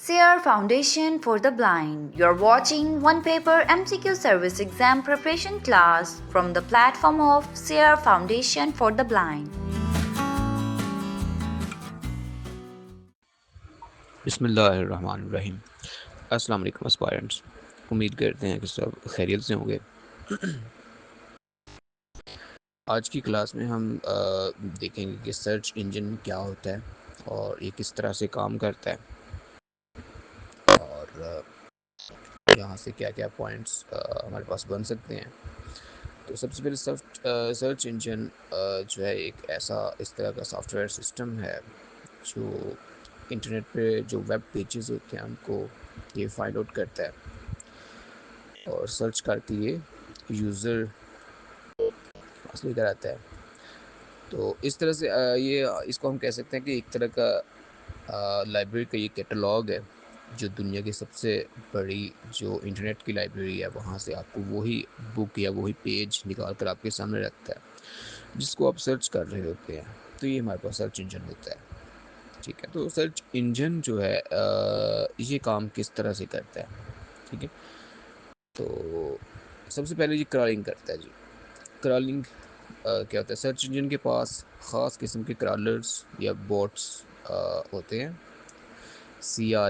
SEER Foundation for the Blind. You're watching one paper MCQ service exam preparation class from the platform of SEER Foundation for the Blind. बिस्मिल्लाहिर्रहमानिर्रहीम। अस्सलाम वालेकुम aspirants. उम्मीद करते हैं कि सब खैरियत से होंगे। आज की क्लास में हम देखेंगे कि सर्च इंजन क्या होता है और ये किस तरह से काम करता है और यहाँ से क्या क्या पॉइंट्स हमारे पास बन सकते हैं। तो सबसे पहले सर्च इंजन जो है एक ऐसा इस तरह का सॉफ्टवेयर सिस्टम है जो इंटरनेट पे जो वेब पेजेस होते हैं उनको ये फाइंड आउट करता है और सर्च करके ये यूज़र पास लेकर आता है। तो इस तरह से ये इसको हम कह सकते हैं कि एक तरह का लाइब्रेरी का ये कैटलॉग है जो दुनिया की सबसे बड़ी जो इंटरनेट की लाइब्रेरी है वहाँ से आपको वही बुक या वही पेज निकाल कर आपके सामने रखता है जिसको आप सर्च कर रहे होते हैं। तो ये हमारे पास सर्च इंजन होता है। ठीक है, तो सर्च इंजन जो है ये काम किस तरह से करता है। ठीक है, तो सबसे पहले ये क्रॉलिंग करता है जी। क्रॉलिंग क्या होता है, सर्च इंजन के पास ख़ास किस्म के क्रॉलर्स या बोट्स होते हैं। CRAWLERS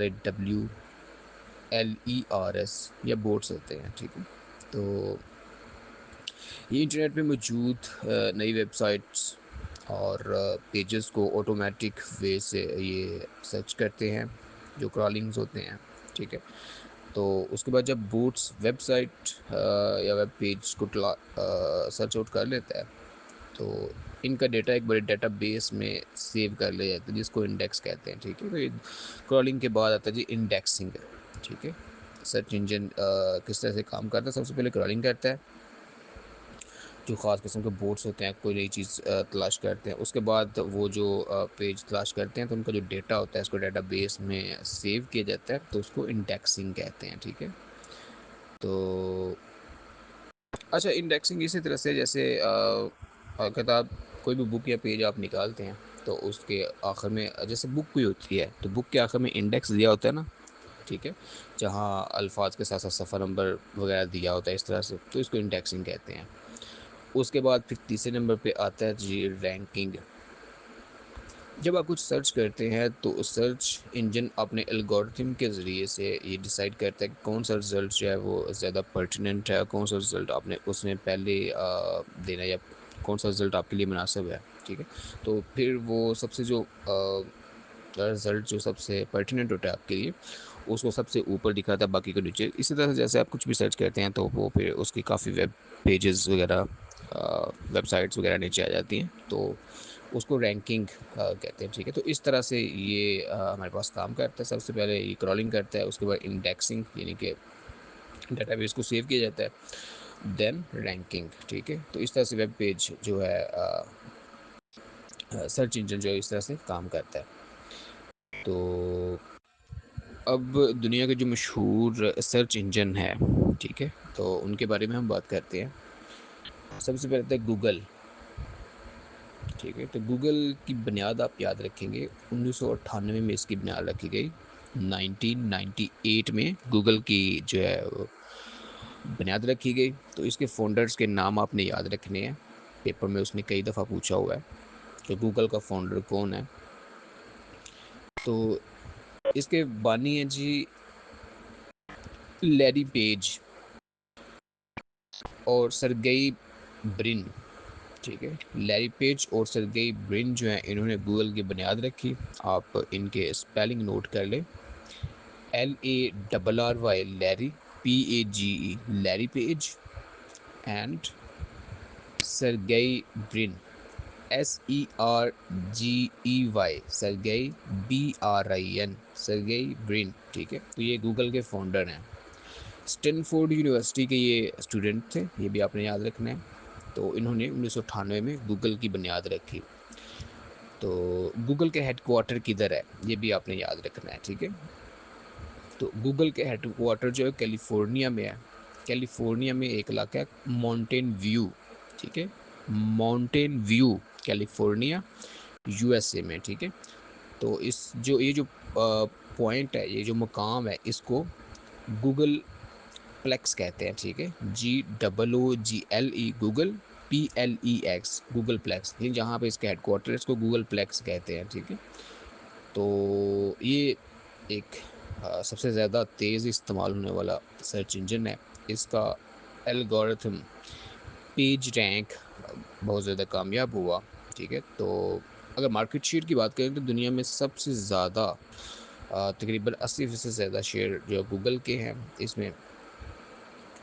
या बोट्स होते हैं। ठीक है, तो ये इंटरनेट पे मौजूद नई वेबसाइट्स और पेजेस को ऑटोमेटिक वे से ये सर्च करते हैं जो क्रॉलिंग्स होते हैं। ठीक है, तो उसके बाद जब बूट्स वेबसाइट या वेब पेज को सर्च आउट कर लेता है तो इनका डेटा एक बड़े डेटाबेस में सेव कर लिया जाता है जिसको इंडेक्स कहते हैं। ठीक है, तो ये क्रॉलिंग के बाद आता है जी इंडेक्सिंग। ठीक है, सर्च इंजन किस तरह से काम करता है। सबसे पहले क्रॉलिंग करता है, जो ख़ास किस्म के बोट्स होते हैं कोई नई चीज़ तलाश करते हैं। उसके बाद वो जो पेज तलाश करते हैं तो उनका जो डेटा होता है उसको डेटाबेस में सेव किया जाता है, तो उसको इंडेक्सिंग कहते हैं। ठीक है, तो अच्छा, इंडेक्सिंग इसी तरह से जैसे किताब कोई भी बुक या पेज आप निकालते हैं तो उसके आखिर में जैसे बुक कोई होती है तो बुक के आखिर में इंडेक्स दिया होता है ना। ठीक है, जहाँ अल्फाज के साथ साथ सफ़र नंबर वगैरह दिया होता है इस तरह से, तो इसको इंडेक्सिंग कहते हैं। उसके बाद फिर तीसरे नंबर पे आता है जी रैंकिंग। जब आप कुछ सर्च करते हैं तो सर्च इंजन अपने एल्गोरिथम के ज़रिए से ये डिसाइड करता है कि कौन सा रिज़ल्ट जो है वो ज़्यादा पर्टिनेंट है, कौन सा रिज़ल्ट आपने उसमें पहले देना है या कौन सा रिज़ल्ट आपके लिए मुनासिब है। ठीक है, तो फिर वो सबसे जो रिज़ल्ट जो सबसे पर्टिनेंट होता है आपके लिए उसको सबसे ऊपर दिखाता है, बाकी को नीचे। इसी तरह से जैसे आप कुछ भी सर्च करते हैं तो वो फिर उसकी काफ़ी वेब पेजेस वगैरह वेबसाइट्स वगैरह नीचे आ जाती हैं, तो उसको रैंकिंग कहते हैं। ठीक है, तो इस तरह से ये हमारे पास काम करता है। सबसे पहले ये क्रॉलिंग करता है, उसके बाद इंडेक्सिंग यानी कि डेटाबेस को सेव किया जाता है, देन रैंकिंग। ठीक है, तो इस तरह से वेब पेज जो है सर्च इंजन जो है इस तरह से काम करता है। तो अब दुनिया के जो मशहूर सर्च इंजन है, ठीक है, तो उनके बारे में हम बात करते हैं। सबसे पहले था गूगल। ठीक है, तो गूगल की बुनियाद आप याद रखेंगे 1998 में इसकी बुनियाद रखी गई। 1998 में गूगल की जो है वो बुनियाद रखी गई। तो इसके फाउंडर्स के नाम आपने याद रखने हैं, पेपर में उसने कई दफ़ा पूछा हुआ है कि गूगल का फाउंडर कौन है। तो इसके बानी हैं जी लैरी पेज और सरगेई ब्रिन। ठीक है, लैरी पेज और सरगेई ब्रिन जो है इन्होंने गूगल की बुनियाद रखी। आप इनके स्पेलिंग नोट कर लें, LARRY Larry, PAGE Larry Page and Sergey Brin SERGEY Sergey BRIN Sergey Brin. ठीक है, तो ये गूगल के फाउंडर हैं। स्टैनफोर्ड यूनिवर्सिटी के ये स्टूडेंट थे, ये भी आपने याद रखना है। तो इन्होंने 1998 में गूगल की बुनियाद रखी। तो गूगल के हेडक्वार्टर किधर है ये भी आपने याद रखना है। ठीक है, तो गूगल के हेडक्वार्टर जो है कैलिफोर्निया में है। कैलिफोर्निया में एक इलाका है माउंटेन व्यू। ठीक है, माउंटेन व्यू कैलिफोर्निया USA में। ठीक है, तो इस जो ये जो पॉइंट है, ये जो मुकाम है, इसको गूगल प्लेक्स कहते हैं, ठीक है, GOOGLE, Google PLEX, Googleplex, ये जहाँ पे इसका हेडक्वार्टर है इसको गूगल प्लेक्स कहते हैं, ठीक है। तो ये एक सबसे ज़्यादा तेज़ इस्तेमाल होने वाला सर्च इंजन है। इसका एल्गोरिथम पेज रैंक बहुत ज़्यादा कामयाब हुआ, ठीक है। तो अगर मार्केट शेयर की बात करें तो दुनिया में सबसे ज़्यादा तकरीबन 80% से ज़्यादा शेयर जो गूगल के हैं इसमें।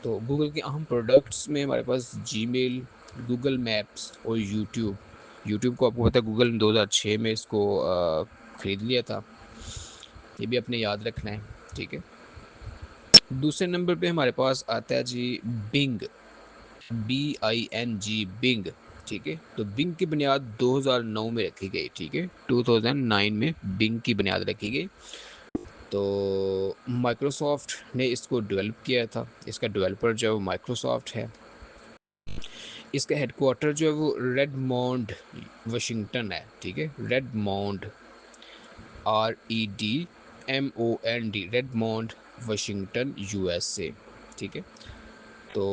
तो गूगल के अहम प्रोडक्ट्स में हमारे पास जीमेल, गूगल मैप्स और यूट्यूब। यूट्यूब को आपको पता है गूगल ने 2006 में इसको ख़रीद लिया था, ये भी अपने याद रखना है, ठीक है। दूसरे नंबर पे हमारे पास आता है जी बिंग, BING, बिंग, ठीक है। तो बिंग की बुनियाद 2009 में रखी गई, ठीक है, 2009 में बिंग की बुनियाद रखी गई। तो माइक्रोसॉफ्ट ने इसको डेवलप किया था, इसका डेवलपर जो है वो माइक्रोसॉफ्ट है। इसका हेडक्वार्टर जो है वो रेडमोंड वाशिंगटन है, ठीक है, रेडमोंड, REDMOND, रेडमोंड वाशिंगटन, USA, ठीक है। तो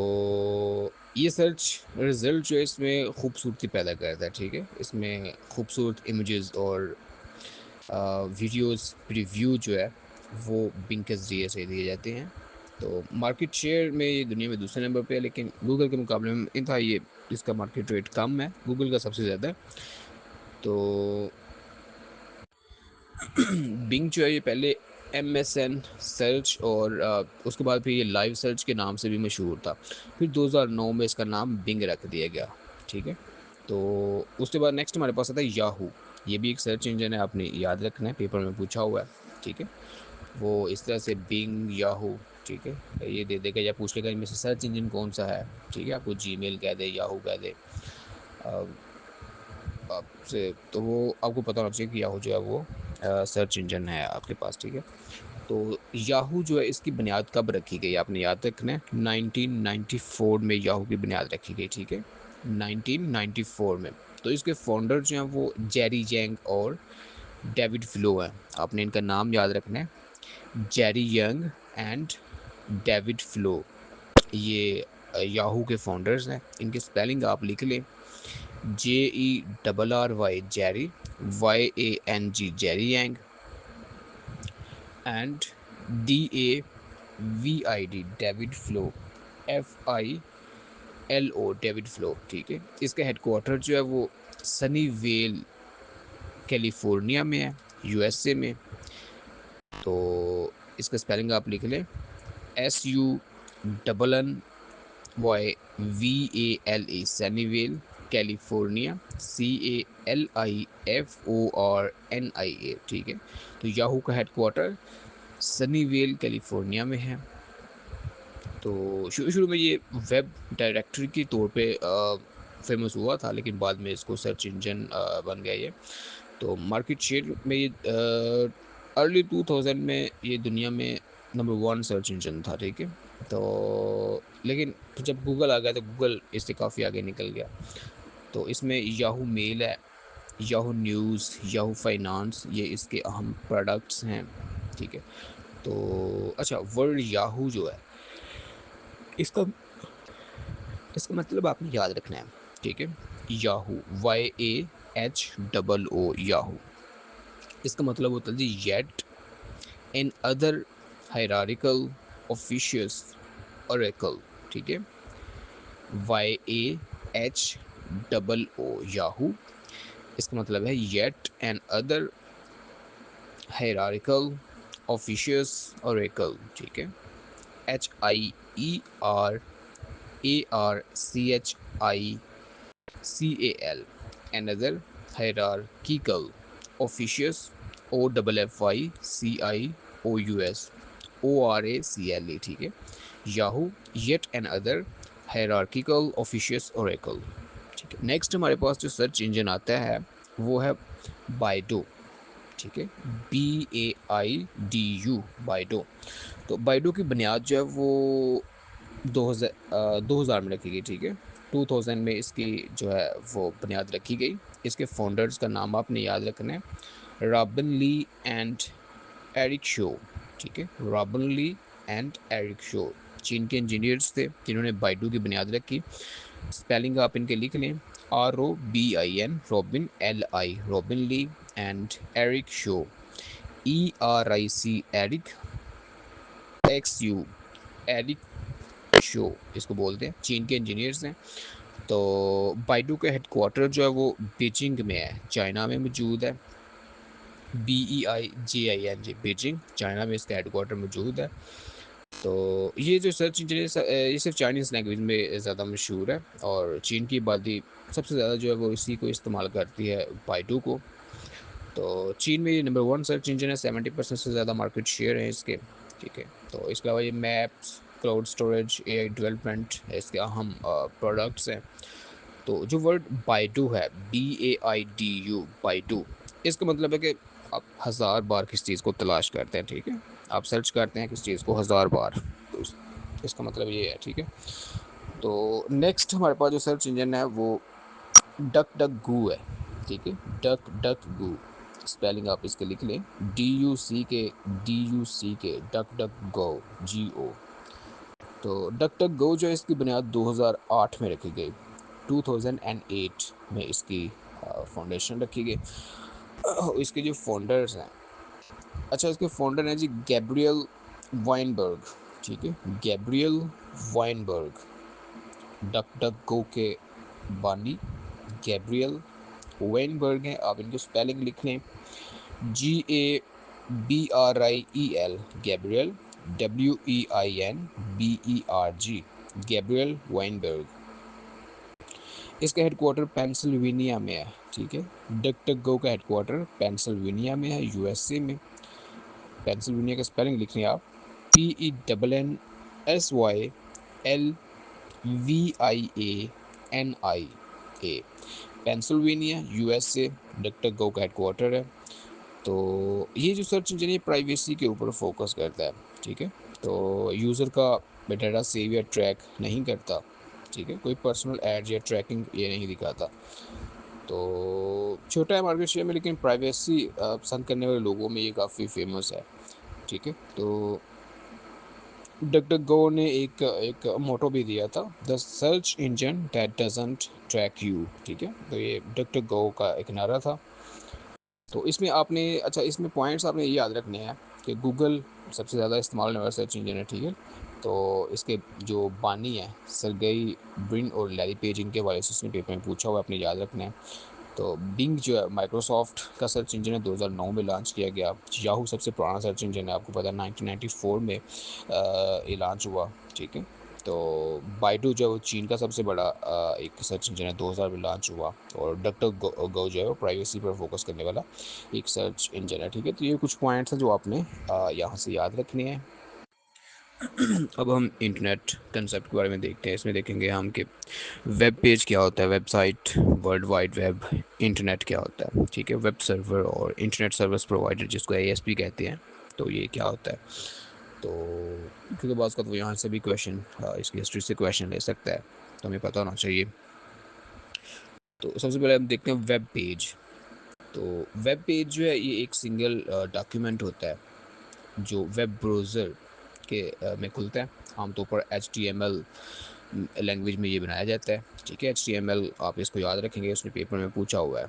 ये सर्च रिज़ल्ट जो है इसमें खूबसूरती पैदा करता है, ठीक है। इसमें खूबसूरत इमेजेस और वीडियोस प्रीव्यू जो है वो बिंग के ज़रिए से दिए जाते हैं। तो मार्केट शेयर में ये दुनिया में दूसरे नंबर पे है, लेकिन गूगल के मुकाबले में इंतहा ये इसका मार्केट रेट कम है, गूगल का सबसे ज़्यादा है। तो बिंग जो है ये पहले MSN सर्च और उसके बाद फिर ये लाइव सर्च के नाम से भी मशहूर था। फिर 2009 में इसका नाम बिंग रख दिया गया, ठीक है। तो उसके बाद नेक्स्ट हमारे पास आता है याहू। ये भी एक सर्च इंजन है, आपने याद रखना है, पेपर में पूछा हुआ है, ठीक है। वो इस तरह से बिंग, याहू, ठीक है, ये दे देगा या पूछ लेगा इनमें से सर्च इंजन कौन सा है, ठीक है। आपको जीमेल कह दे, याहू कह दे, आपसे तो वो आपको पता होना चाहिए कि याहू जो है वो सर्च इंजन है आपके पास, ठीक है। तो याहू जो है इसकी बुनियाद कब रखी गई आपने याद रखना है, 1994 में याहू की बुनियाद रखी गई, ठीक है, 1994 में। तो इसके फाउंडर जो हैं वो जेरी यंग और डेविड फ्लो हैं, आपने इनका नाम याद रखना है, Jerry young and David flow, ये याहू के फाउंडर्स हैं। इनकी स्पेलिंग आप लिख लें, JERRY, Jerry, YANG, Jerry young, and DAVID, David flow, FILO, David flow, ठीक है। इसका हेडक्वार्टर जो है वो सनीवेल कैलिफोर्निया में है, USA में। तो इसका स्पेलिंग आप लिख लें, SUNNYVALE, सनीवेल कैलिफोर्निया, CALIFORNIA, ठीक है। तो याहू का हेडक्वार्टर सनीवेल कैलिफोर्निया में है। तो शुरू शुरू में ये वेब डायरेक्टरी के तौर पे फेमस हुआ था, लेकिन बाद में इसको सर्च इंजन बन गया ये। तो मार्केट शेयर में ये अर्ली 2000 में ये दुनिया में नंबर 1 सर्च इंजन था, ठीक है। तो लेकिन फिर जब गूगल आ गया तो गूगल इससे काफ़ी आगे निकल गया। तो इसमें याहू मेल है, याहू न्यूज़, याहू फाइनेंस, ये इसके अहम प्रोडक्ट्स हैं, ठीक है। तो अच्छा, वर्ड याहू जो है इसका इसका मतलब आपने याद रखना है, ठीक है। याहू, YAHOO, याहू, इसका मतलब होता है जी yet another hierarchical officious oracle, ठीक है, YAHOO, याहू, इसका मतलब है yet another hierarchical officious oracle, ठीक है, HIERARCHICAL, another hierarchical officious, OFFICIOUS ठीक है। Yahoo, yet another hierarchical officious oracle, ठीक है। नेक्स्ट हमारे पास जो सर्च इंजन आता है वो है बाइडो, ठीक है, BAIDU, बाइडो। तो बाइडो की बुनियाद जो है वो 2000 में रखी गई, ठीक है, 2000 में इसकी जो है वो बुनियाद रखी गई। इसके फाउंडर्स का नाम आपने याद रखना है, Robin Li and Eric Xu, ठीक है, Robin Li and Eric Xu चीन के इंजीनियर्स थे जिन्होंने बाइडू की बुनियाद रखी। स्पेलिंग आप इनके लिख लें, ROBIN, Robin, LI, Robin Li and Eric Xu, ERIC, Eric, XU, Eric Xu इसको बोलते हैं, चीन के इंजीनियर्स हैं। तो बाइडू का हेडक्वार्टर जो है वो बीजिंग में है, चाइना में मौजूद है। BEIJING, बीजिंग, चाइना में इसका हेडक्वार्टर मौजूद है। तो ये जो सर्च इंजन है ये सिर्फ चाइनीज़ लैंग्वेज में ज़्यादा मशहूर है, और चीन की आबादी सबसे ज़्यादा जो है वो इसी को इस्तेमाल करती है, बाइडू को। तो चीन में ये नंबर 1 सर्च इंजन है, 70% से ज़्यादा मार्केट शेयर है इसके, ठीक है। तो इसके अलावा ये maps, cloud storage, AI development इसके अहम प्रोडक्ट्स हैं। तो जो वर्ड बाइडू है, BAIDU, बाइडू, इसका मतलब है कि आप 1000 बार किस चीज़ को तलाश करते हैं, ठीक है। आप सर्च करते हैं किस चीज़ को 1000 बार, तो इसका मतलब ये है, ठीक है। तो नेक्स्ट हमारे पास जो सर्च इंजन है वो डक डक गू है, ठीक है। डक डक गू, स्पेलिंग आप इसके लिख लें, DUCK, डक डक गो, GO। तो डक डक गो जो है इसकी बुनियाद 2008 में रखी गई, 2008 में इसकी फाउंडेशन रखी गई। इसके जो फाउंडर्स हैं, अच्छा इसके फाउंडर हैं जी गैब्रियल वाइनबर्ग, ठीक है, गैब्रियल वाइनबर्ग, डक डक गो के बानी गैब्रियल वाइनबर्ग हैं। आप इनकी स्पेलिंग लिख लें, GABRIEL, Gabriel, WEINBERG, Gabriel Weinberg. इसका हेडक्वार्टर पेंसिल्वेनिया में है, ठीक है। डक डक गो का हेडक्वार्टर पेंसिल्वेनिया में है, USA में। पेंसिल्वेनिया का स्पेलिंग लिख लें आप, PENNSYLVIANIA, Pennsylvania, USA, DuckDuckGo का हेडक्वार्टर है। तो ये जो सर्च इंजन है प्राइवेसी के ऊपर फोकस करता है, ठीक है। तो यूज़र का डाटा सेव या ट्रैक नहीं करता, ठीक है, कोई पर्सनल एड या ट्रैकिंग ये नहीं दिखाता। तो छोटा है मार्केट शेयर में, लेकिन प्राइवेसी पसंद करने वाले लोगों में ये काफ़ी फेमस है, ठीक है। तो डक डक गो ने एक एक मोटो भी दिया था, the search engine that doesn't track you, ठीक है। तो ये डक डक गो का एक नारा था। तो इसमें आपने, अच्छा इसमें पॉइंट्स आपने ये याद रखने हैं कि गूगल सबसे ज़्यादा इस्तेमाल होने वाला सर्च इंजन है, ठीक है। तो इसके जो बानी है सरगेई ब्रिन और लैरी पेज, इनके हवाले से इसमें पेपर में पूछा हुआ, आपने याद रखना है। तो बिंग जो है माइक्रोसॉफ्ट का सर्च इंजन है, 2009 में लॉन्च किया गया। याहू सबसे पुराना सर्च इंजन है, आपको पता है 1994 में ये लॉन्च हुआ, ठीक है। तो बाइडू जो है वो चीन का सबसे बड़ा एक सर्च इंजन है, 2000 में लॉन्च हुआ। और डक डक गो जो है वो प्राइवेसी पर फोकस करने वाला एक सर्च इंजन है, ठीक है। तो ये कुछ पॉइंट्स हैं जो आपने यहाँ से याद रखने हैं। अब हम इंटरनेट कंसेप्ट के बारे में देखते हैं। इसमें देखेंगे हम कि वेब पेज क्या होता है, website, world wide web, internet क्या होता है, ठीक है। वेब सर्वर और इंटरनेट सर्विस प्रोवाइडर जिसको ASP कहते हैं, तो ये क्या होता है। तो क्योंकि बात का तो यहाँ से भी क्वेश्चन, इसकी हिस्ट्री से क्वेश्चन ले सकता है, तो हमें पता होना चाहिए। तो सबसे पहले हम देखते हैं वेब पेज। तो वेब पेज जो है ये एक सिंगल डॉक्यूमेंट होता है जो वेब ब्राउज़र के में खुलता है। आमतौर पर HTML लैंग्वेज में ये बनाया जाता है, ठीक है। HTML आप इसको याद रखेंगे, उसने पेपर में पूछा हुआ है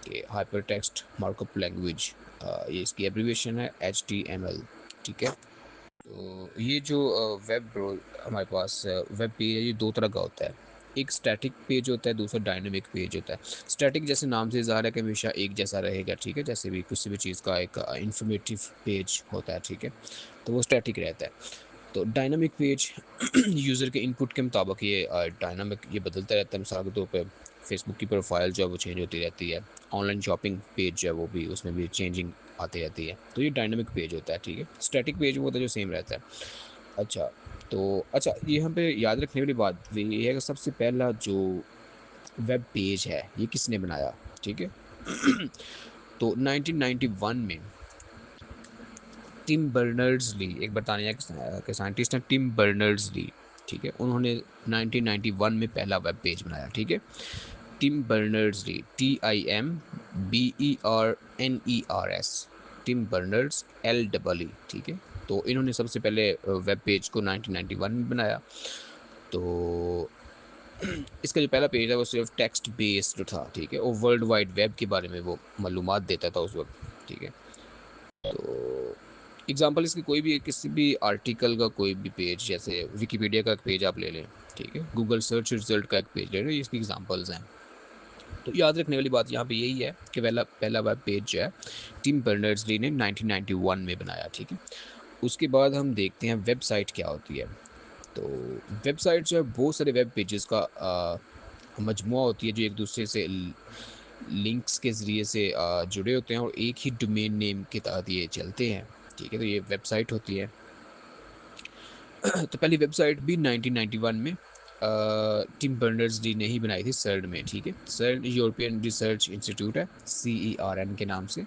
कि हाइपर टेक्स्ट मार्कअप लैंग्वेज, ये इसकी एब्रीविएशन है HTML, ठीक है। तो ये जो वेब हमारे पास वेब पेज है, ये दो तरह का होता है। एक स्टैटिक पेज होता है, दूसरा डायनेमिक पेज होता है। स्टैटिक जैसे नाम से ज़ाहिर है कि हमेशा एक जैसा रहेगा, ठीक है, जैसे भी किसी भी चीज़ का एक इंफॉर्मेटिव पेज होता है, ठीक है, तो वो स्टैटिक रहता है। तो डायनामिक पेज यूज़र के इनपुट के मुताबिक ये डायनामिक ये बदलता रहता है। मिसाल के तौर पे फेसबुक की प्रोफाइल जो है वो चेंज होती रहती है, ऑनलाइन शॉपिंग पेज जो है वो भी, उसमें भी चेंजिंग आती रहती है। तो ये डायनामिक पेज होता है, ठीक है। स्टैटिक पेज वो होता है जो सेम रहता है। अच्छा, तो अच्छा ये यहाँ पे याद रखने वाली बात ये है कि सबसे पहला जो वेब पेज है ये किसने बनाया, ठीक है। तो 1991 में टिम बर्नर्स ली, एक बरतानिया के साइंटिस्ट हैं, टिम बर्नर्स ली, ठीक है। उन्होंने 1991 में पहला वेब पेज बनाया, ठीक है। Tim Berners Lee, TIMBERNERS, Tim Berners LEE, ठीक है। तो इन्होंने सबसे पहले वेब पेज को 1991 में बनाया। तो इसका जो पहला पेज है वो सिर्फ टेक्स्ट बेस्ड था, ठीक है, और वर्ल्ड वाइड वेब के बारे में वो मालूमात देता था उस वक्त, ठीक है। तो एग्जांपल इसकी कोई भी किसी भी आर्टिकल का कोई भी पेज, जैसे विकिपीडिया का एक पेज आप ले लें, ठीक है, गूगल सर्च रिजल्ट का एक पेज ले लें, ये इसकी एग्जांपल्स हैं। तो याद रखने वाली बात यहाँ पे यही है कि पहला पहला वेब पेज जो है टिम बर्नर्स-ली ने 1991 में बनाया, ठीक है। उसके बाद हम देखते हैं वेबसाइट क्या होती है। तो वेबसाइट जो है बहुत सारे वेब पेजेस का मजमुआ होती है जो एक दूसरे से लिंक्स के ज़रिए से जुड़े होते हैं और एक ही डोमेन नेम के तहत ये चलते हैं, ठीक है। तो ये वेबसाइट होती है। तो पहली वेबसाइट भी 1991 में टिम बर्नर्स-ली ने ही बनाई थी, सर्न में, ठीक है। सर्न यूरोपियन रिसर्च इंस्टीट्यूट है, CERN के नाम से।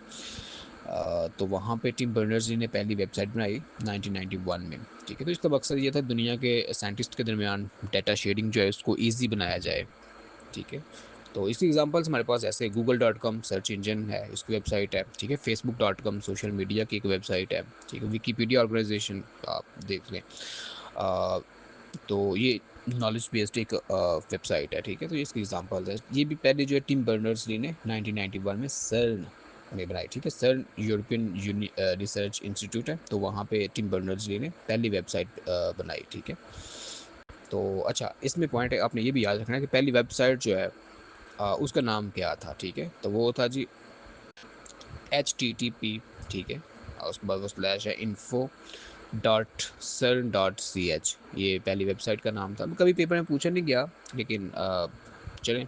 तो वहाँ पे टिम बर्नर्स-ली ने पहली वेबसाइट बनाई 1991 में, ठीक है। तो इसका मकसद ये था दुनिया के साइंटिस्ट के दरमियान डाटा शेयरिंग जो है उसको ईजी बनाया जाए, ठीक है। तो इसकी एग्जांपल्स हमारे पास ऐसे google.com सर्च इंजन है, इसकी वेबसाइट है, ठीक है। facebook.com सोशल मीडिया की एक वेबसाइट है, ठीक है। विकिपीडिया ऑर्गेनाइजेशन आप देख लें। तो ये नॉलेज बेस्ड एक वेबसाइट है, ठीक है। तो ये इसकी एग्जांपल है। ये भी पहले जो है टिम बर्नर्स-ली ने 1991 में सर्न में बनाई, ठीक है। सर्न यूरोपियन रिसर्च इंस्टीट्यूट है, तो वहाँ पे टिम बर्नर्स-ली ने पहली वेबसाइट बनाई, ठीक है। तो अच्छा, इसमें पॉइंट है आपने ये भी याद रखना है कि पहली वेबसाइट जो है उसका नाम क्या था, ठीक है। तो वो था जी HTTP, ठीक है। और उसके बाद वो स्लैश है info.cern.ch, ये पहली वेबसाइट का नाम था। कभी पेपर में पूछा नहीं गया, लेकिन चलें।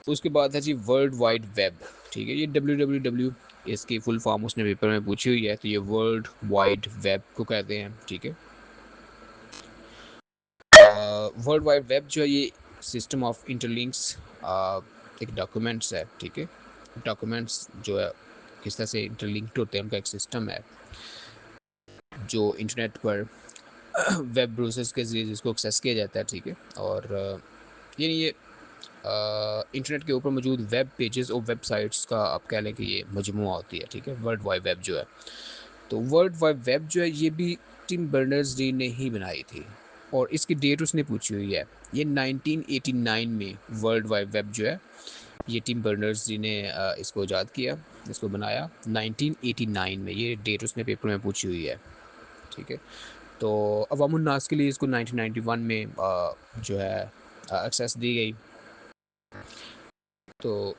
उसके बाद है जी वर्ल्ड वाइड वेब, ठीक है। ये WWW इसकी फुल फॉर्म उसने पेपर में पूछी हुई है, तो ये वर्ल्ड वाइड वेब को कहते हैं, ठीक है। वर्ल्ड वाइड वेब जो है ये सिस्टम ऑफ इंटरलिंक्स एक डॉक्यूमेंट्स है, ठीक है। डॉक्यूमेंट्स जो है किस तरह से इंटरलिंक्ड होते हैं, उनका एक सिस्टम है जो इंटरनेट पर वेब ब्राउज़र्स के ज़रिए जिसको एक्सेस किया जाता है, ठीक है। और ये इंटरनेट के ऊपर मौजूद वेब पेजेस और वेबसाइट्स का आप कह लें कि ये मजमुआ होती है, ठीक है, वर्ल्ड वाइड वेब जो है। तो वर्ल्ड वाइड वेब जो है ये भी टिम बर्नर्स-ली ने ही बनाई थी और इसकी डेट उसने पूछी हुई है। ये 1989 में वर्ल्ड वाइड वेब जो है ये टिम बर्नर्स-ली ने इसको ईजाद किया, इसको बनाया 1989 में, ये डेट उसने पेपर में पूछी हुई है, ठीक है। तो अवामुन्नास के लिए इसको 1991 में जो है एक्सेस दी गई। तो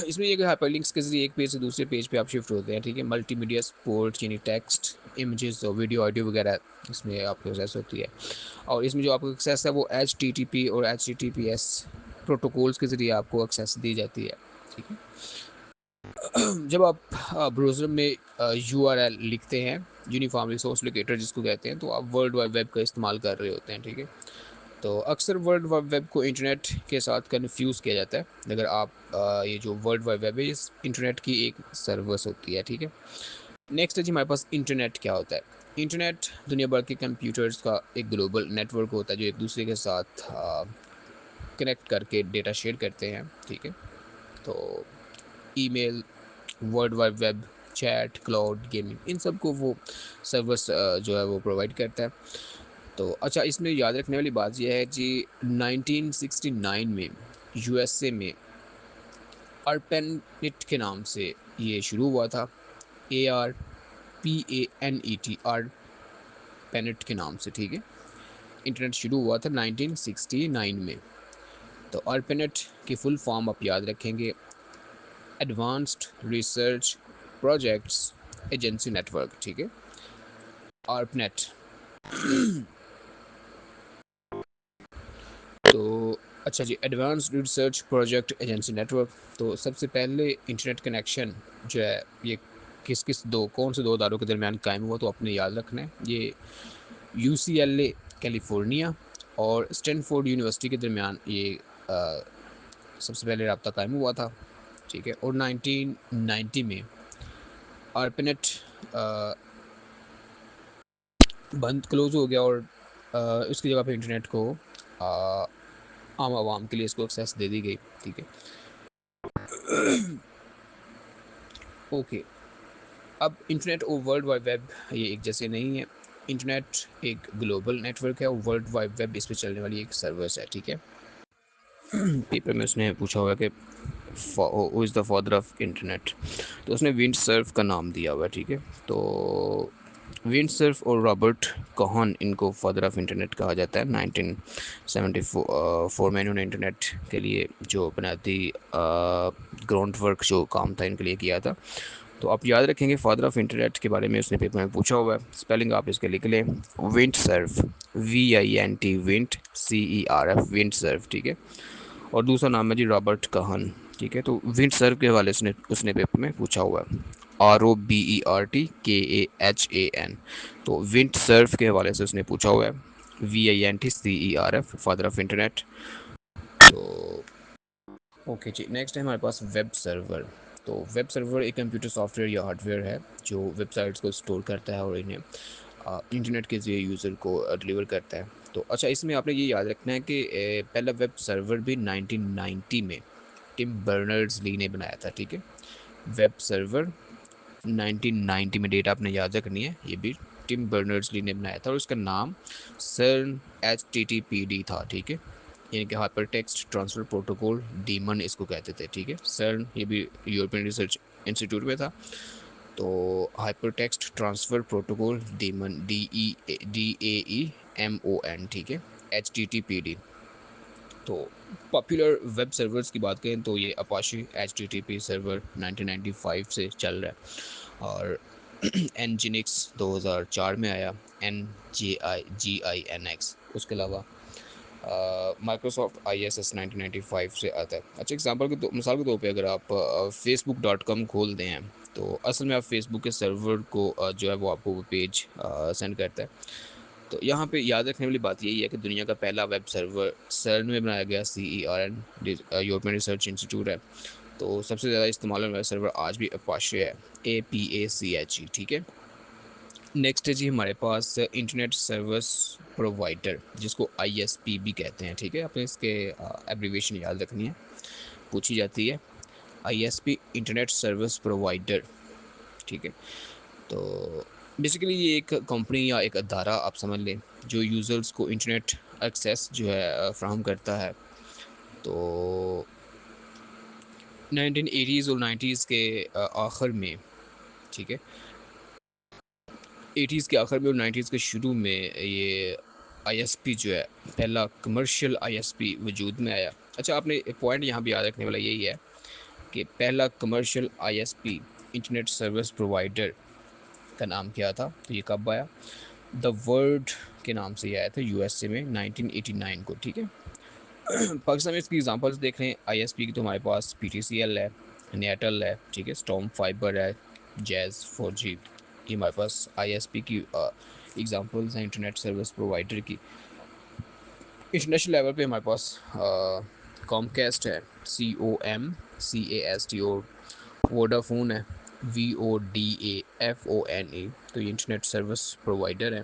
इसमें ये हाइपरलिंक्स के ज़रिए एक पेज से दूसरे पेज पे आप शिफ्ट होते हैं, ठीक है। मल्टीमीडिया सपोर्ट यानी टेक्स्ट, इमेजेस और वीडियो, ऑडियो वगैरह इसमें आपको एक्सेस होती है। और इसमें जो आपको एक्सेस है वो HTTP और HTTPS प्रोटोकॉल्स के ज़रिए आपको एक्सेस दी जाती है, ठीक है। जब आप ब्राउज़र में URL लिखते हैं, यूनिफॉर्म रिसोर्स लोकेटर जिसको कहते हैं, तो आप वर्ल्ड वाइड वेब का इस्तेमाल कर रहे होते हैं, ठीक है। तो अक्सर वर्ल्ड वाइड वेब को इंटरनेट के साथ कन्फ्यूज़ किया जाता है। अगर आप ये जो वर्ल्ड वाइड वेब है इस इंटरनेट की एक सर्विस होती है, ठीक है। नेक्स्ट है जी हमारे पास इंटरनेट क्या होता है। इंटरनेट दुनिया भर के कंप्यूटर्स का एक ग्लोबल नेटवर्क होता है जो एक दूसरे के साथ कनेक्ट करके डेटा शेयर करते हैं, ठीक है। तो email, world wide web, chat, cloud gaming, इन सब को वो सर्विस जो है वो प्रोवाइड करता है। तो अच्छा, इसमें याद रखने वाली बात यह है जी 1969 में USA में ARPANET के नाम से ये शुरू हुआ था, ARPANET, ARPANET के नाम से, ठीक है। इंटरनेट शुरू हुआ था 1969 में। तो ARPANET की फुल फॉर्म आप याद रखेंगे, advanced research projects agency network, ठीक है, ARPANET। तो अच्छा जी, advanced research project agency network. तो सबसे पहले इंटरनेट कनेक्शन जो है ये कौन से दो इदारों के दरमियान कायम हुआ, तो आपने याद रखना है ये UCLA कैलिफोर्निया और स्टैनफोर्ड यूनिवर्सिटी के दरमियान ये सबसे पहले रब्ता कायम हुआ था, ठीक है। और 1990 में ARPANET बंद क्लोज हो गया और इसकी जगह पे इंटरनेट को अ, आम आवाम के लिए इसको एक्सेस दे दी गई, ठीक है। ओके, अब इंटरनेट और वर्ल्ड वाइड वेब ये एक जैसे नहीं है। इंटरनेट एक ग्लोबल नेटवर्क है और वर्ल्ड वाइड वेब इस पर चलने वाली एक सर्विस है, ठीक है। पेपर में उसने पूछा होगा कि who is the father of internet, तो उसने विंड सर्फ का नाम दिया हुआ है, ठीक है। तो विंड सर्फ और रॉबर्ट कोहन, इनको फादर ऑफ इंटरनेट कहा जाता है। 1974 में इन्होंने इंटरनेट के लिए जो बुनियादी ग्राउंड वर्क जो काम था इनके लिए किया था। तो आप याद रखेंगे फादर ऑफ इंटरनेट के बारे में उसने पेपर में पूछा हुआ है। स्पेलिंग आप इसके लिख लें, wind Surf, VINT, wind CERF, wind Surf, ठीक है। और दूसरा नाम है जी रॉबर्ट कहन, ठीक है। तो विंड सर्फ के हवाले से उसने पेपर में पूछा हुआ है, ROBERT KAHAN। तो विंड सर्फ के हवाले से उसने पूछा हुआ है, VINT CERF, father of internet. तो ओके जी, नेक्स्ट है हमारे पास वेब सर्वर। तो वेब सर्वर एक कंप्यूटर सॉफ्टवेयर या हार्डवेयर है जो वेबसाइट्स को स्टोर करता है और इन्हें इंटरनेट के ज़रिए यूज़र को डिलीवर करता है। तो अच्छा, इसमें आपने ये याद रखना है कि पहला वेब सर्वर भी 1990 में टिम बर्नर्स ली ने बनाया था, ठीक है। वेब सर्वर 1990 में, डेट आपने याद रखनी है, ये भी टिम बर्नर्स ली ने बनाया था और उसका नाम सर्न HTTPD था, ठीक है। यानी कि hyper text transfer protocol demon इसको कहते थे, ठीक है। सर्न ये भी यूरोपियन रिसर्च इंस्टीट्यूट में था। तो hyper text transfer protocol demon, DEAEMON, ठीक है, HTTPD। तो पॉपुलर वेब सर्वर्स की बात करें तो ये अपाशी HTTP सर्वर 1995 से चल रहा है और Nginx 2004 में आया, NGINX। उसके अलावा माइक्रोसॉफ्ट ISS 1995 से आता है। अच्छा, एग्जांपल के मिसाल के तौर पे अगर आप facebook.com खोल दें हैं, तो असल में आप फेसबुक के सर्वर को जो है वो आपको वो पेज सेंड करता है। तो यहाँ पे याद रखने वाली बात यही है कि दुनिया का पहला वेब सर्वर सर्न में बनाया गया, CERN, यूरोपियन रिसर्च इंस्टीट्यूट है। तो सबसे ज़्यादा इस्तेमाल होने वाला सर्वर आज भी अपाचे है, APACHE, ठीक है। नेक्स्ट है जी हमारे पास इंटरनेट सर्विस प्रोवाइडर, जिसको ISP भी कहते हैं, ठीक है। आपने इसके एब्रीवेशन याद रखनी है, पूछी जाती है। ISP, इंटरनेट सर्विस प्रोवाइडर, ठीक है। तो बेसिकली ये एक कंपनी या एक अदारा आप समझ लें जो यूज़र्स को इंटरनेट एक्सेस जो है फ्राहम करता है। तो 1980s और 90s के आखिर में, ठीक है, 80s के आखिर में और 90s के शुरू में ये ISP जो है, पहला कमर्शियल ISP वजूद में आया। अच्छा, आपने एक पॉइंट यहाँ भी याद रखने वाला यही है कि पहला commercial ISP, internet service provider, का नाम क्या था। तो ये कब आया? द वर्ल्ड के नाम से ये आया था USA में 1989 को, ठीक है। पाकिस्तान में इसकी एग्जांपल्स देख रहे हैं ISP की, तो हमारे पास PTCL है, नेटल है, ठीक है, स्टॉर्म फाइबर है, जैज़ 4G, ये हमारे पास ISP की एग्जांपल्स हैं इंटरनेट सर्विस प्रोवाइडर की। इंटरनेशनल लेवल पे हमारे पास कॉमकास्ट है, COMCAST, और वोडाफोन है, VODAFONE। तो ये इंटरनेट सर्विस प्रोवाइडर है।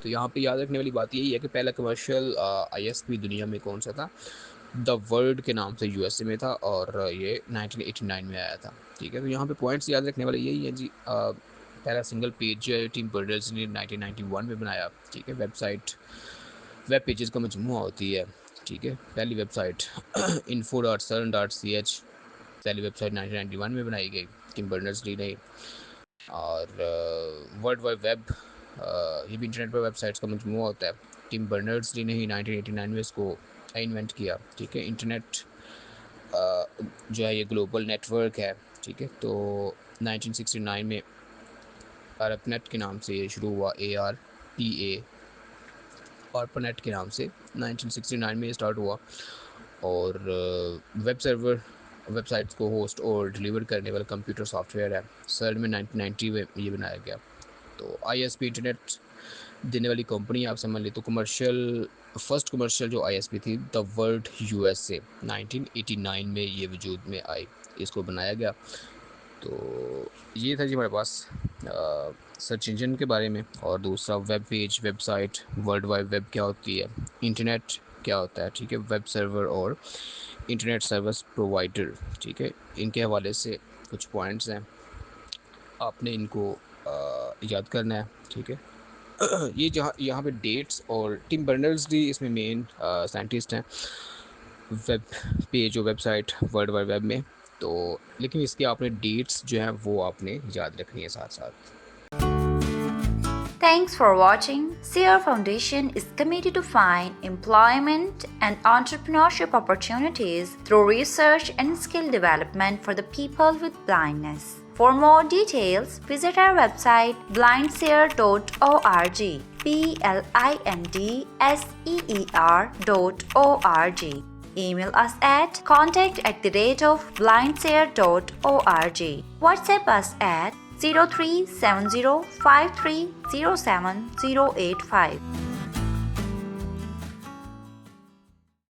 तो यहाँ पे याद रखने वाली बात यही है कि पहला कमर्शियल ISP दुनिया में कौन सा था? द वर्ल्ड के नाम से USA में था और ये 1989 में आया था, ठीक है। तो यहाँ पे पॉइंट्स याद रखने वाले यही है जी। पहला सिंगल पेज जो है टीम बर्नर्स ने 1991 में बनाया, ठीक है। वेबसाइट वेब पेजेस का मजमूआ होती है, ठीक है। पहली वेबसाइट info.cern.ch, पहली वेबसाइट 1991 में बनाई गई टीम बर्नर्स ली ने। और वर्ल्ड वाइड वेब, ये भी इंटरनेट पर वेबसाइट्स का मजमूआ होता है। टिम बर्नर्स ली ने ही 1989 में इसको इन्वेंट किया, ठीक है। इंटरनेट जो है ये ग्लोबल नेटवर्क है, ठीक है। तो 1969 में ARPANET के नाम से ये शुरू हुआ, ARPA, ARPANET के नाम से 1969 में ये स्टार्ट हुआ। और वेब सर्वर वेबसाइट्स को होस्ट और डिलीवर करने वाला कंप्यूटर सॉफ्टवेयर है। सर्न में 1990 में ये बनाया गया। तो ISP इंटरनेट देने वाली कंपनी आप समझ ले, तो कमर्शियल फर्स्ट कमर्शियल जो ISP थी द वर्ल्ड USA 1989 में ये वजूद में आई, इसको बनाया गया। तो ये था जी हमारे पास सर्च इंजन के बारे में। और दूसरा web page, website, world wide web क्या होती है, इंटरनेट क्या होता है, ठीक है, वेब सर्वर और इंटरनेट सर्विस प्रोवाइडर, ठीक है, इनके हवाले से कुछ पॉइंट्स हैं। आपने इनको याद करना है, ठीक है। ये जहाँ यहाँ पे डेट्स और टिम बर्नर्स-ली इसमें मेन साइंटिस्ट हैं वेब पे, जो वेबसाइट वर्ल्ड वाइड वेब में। तो लेकिन इसके आपने डेट्स जो हैं वो आपने याद रखनी है साथ-साथ। Thanks for watching. SEER Foundation is committed to find employment and entrepreneurship opportunities through research and skill development for the people with blindness. For more details, visit our website blindseer.org. blindseer.org. Email us at contact@blindseer.org. WhatsApp us at 037053078085.